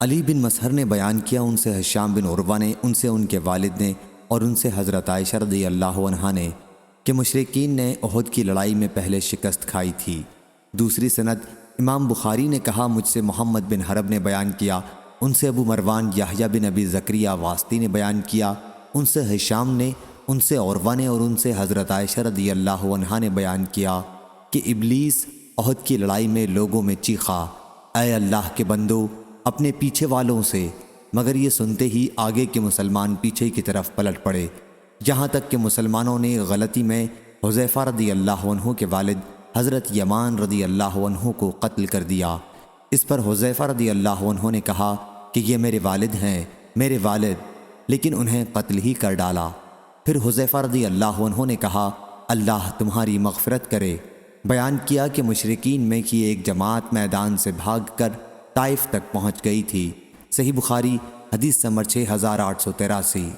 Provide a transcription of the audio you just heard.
علی بن مسہر نے بیان کیا ان سے ہشام بن عروہ نے ان سے ان کے والد نے اور ان سے حضرت عائشہ رضی اللہ عنہا نے کہ مشرکین نے احد کی لڑائی میں پہلے شکست کھائی تھی۔ دوسری سند امام بخاری نے کہا مجھ سے محمد بن حرب نے بیان کیا ان سے ابو مروان یحییٰ بن ابی زکریا واسطی نے بیان کیا ان سے ہشام نے ان سے عروہ نے اور ان سے حضرت عائشہ رضی اللہ عنہا نے بیان کیا کہ ابلیس احد کی لڑائی میں لوگوں میں چیخا، اے اللہ کے بندو اپنے پیچھے والوں سے، مگر یہ سنتے ہی آگے کے مسلمان پیچھے کی طرف پلٹ پڑے، یہاں تک کہ مسلمانوں نے غلطی میں حذیفہ رضی اللہ عنہ کے والد حضرت یمان رضی اللہ عنہ کو قتل کر دیا۔ اس پر حذیفہ رضی اللہ عنہ نے کہا کہ یہ میرے والد ہیں، میرے والد، لیکن انہیں قتل ہی کر ڈالا۔ پھر حذیفہ رضی اللہ عنہ نے کہا اللہ تمہاری مغفرت کرے۔ بیان کیا کہ مشرکین میں کی ایک جماعت میدان سے بھاگ کر طائف تک پہنچ گئی تھی۔ صحیح بخاری حدیث نمبر 6883۔